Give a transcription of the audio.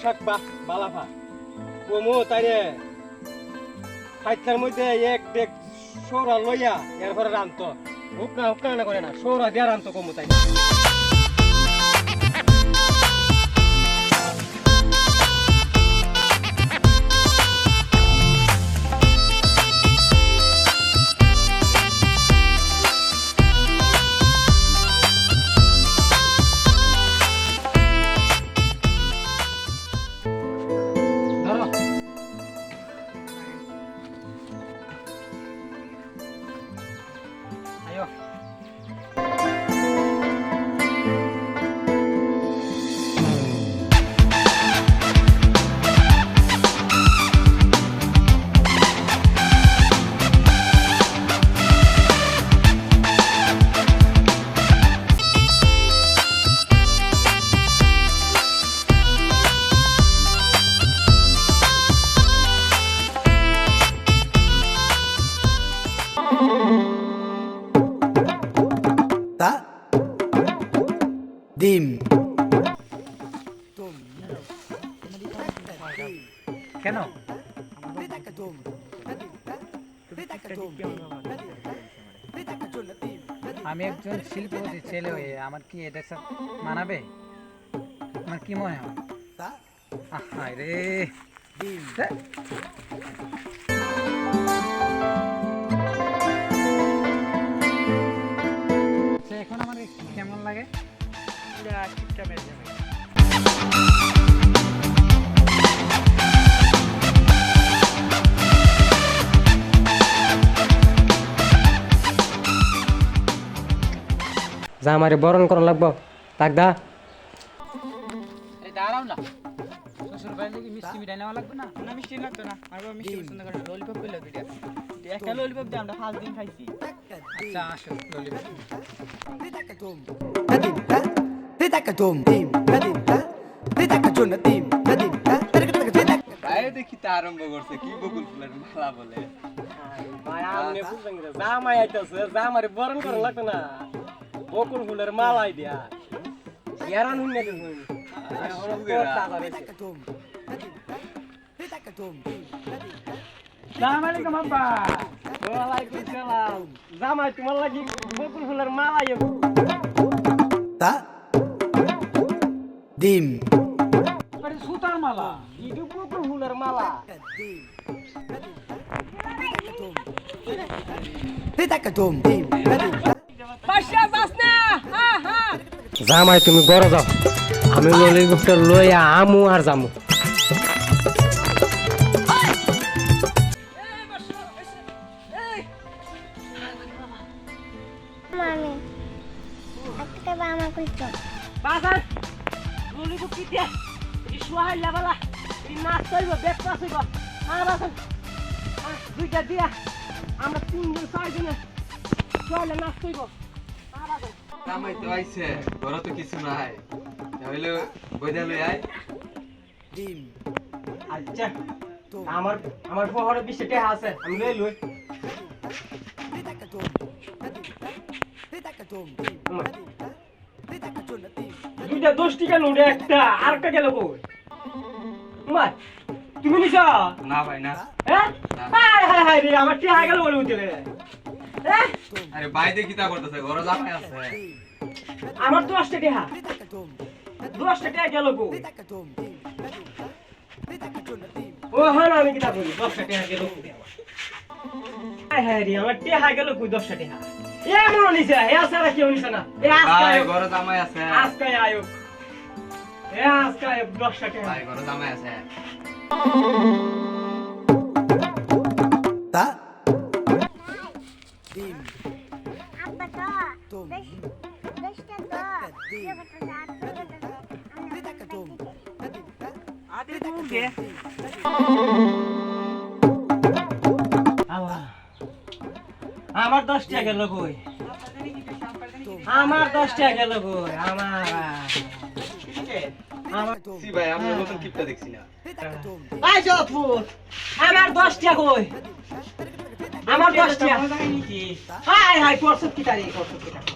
পোশাক বালাফা কমু তাইরে খাইতার মধ্যে এক দেখ সৌরা লইয়া এরপরে রান্ত হুকনা না করে না সৌরা দিয়া রান্ত কমু তাই ডিম কেন আমি একজন শিল্পপতি ছেলে হয়ে আমার কি এটা সব মানাবে? আমার কি মনে হয়? হায় রে এখন আমার কেমন লাগে? যা আমারে বরণ করা লাগবো তাক দা এই দাঁড়াও না, শ্বশুর বাড়ি থেকে মিষ্টি মিঠাই নেওয়া লাগবে না? না মিষ্টি লাগতো না, আর মিষ্টি পছন্দ করে ললিপপ পেলে দুইটা একটা ললিপপ দিয়ে আমরা 5 দিন খাইছি। আচ্ছা আসো ললিপপ। বাইরে দেখি তা আরম্ভ করছে কি বকুল ফুলের মালা বলে। ভাই আমনে বুঝছেন না জামাই আইতাছে জামারে বরণ করা লাগতো না বকুল ফুলের মালাই দিয়া ইয়ারান হুন্নে দিন আসসালামু আলাইকুম আব্বা। ওয়ালাইকুম সালাম জামাই তোমার লাগি বকুল ফুলের মালাই ডিম আরে সুতার মালা। ইদু বকুল ফুলের মালা পাশা যাস না, হ্যাঁ হ্যাঁ জামাই তুমি গড় যাও আমি ললিপপটা লইয়া আমু আর জামু Mami, aku ke mama kulto. বাজার ললিপপ কি দিয়া এই সুহাই লাবালা এই নাচ কইব বেক পাসইব হ্যাঁ বাজার দুইটা দিয়া আমরা 3 জন 6 জনে চলে নাচ কইব হ্যাঁ বাজার কামাই তো আইছে ঘরে তো কিছু নাই তাহলে বইদা লই আয়। ডিম আচ্ছা আমার আমার ফহরে 20 টাকা আছে আমি লই লই দুইটা 10 টাকা নোটে একটা আরেকটা গেল কই মা তুমি নিছো না ভাই না। হ্যাঁ হাই হাই হাই রে আমার টাকা গেল বলে উঠে রে হ্যাঁ আরে বাইরে কি তা করতেছে ঘরে জামাই আছে। আমার 10 টাকা 10 টাকা গেল কই ও হ্যাঁ আমি কি তা বলি 10 টাকা গেল কই হাই হাই রে আমার টাকা গেল কই 10 টাকা এ মন নিছে এ সারা কেউ নিছে না এ ভাই আজকে ঘরে জামাই আছে। আজকে আয়ো এ আজকে 10 টাকা ভাই ঘরে জামাই আছে। ডিম Apa toh? Besh toh. Dia kata jatuh. আদি তুমি দে আমার 10 টাকা গেল কই আমার 10 টাকা গেল কই আমার সি ভাই আমরা নতুন কিপটা দেখছি না। আই জফুর আমার 10 টাকা কই আমার 10 টাকা হাই হাই করছ কি তারি করছ কি তারি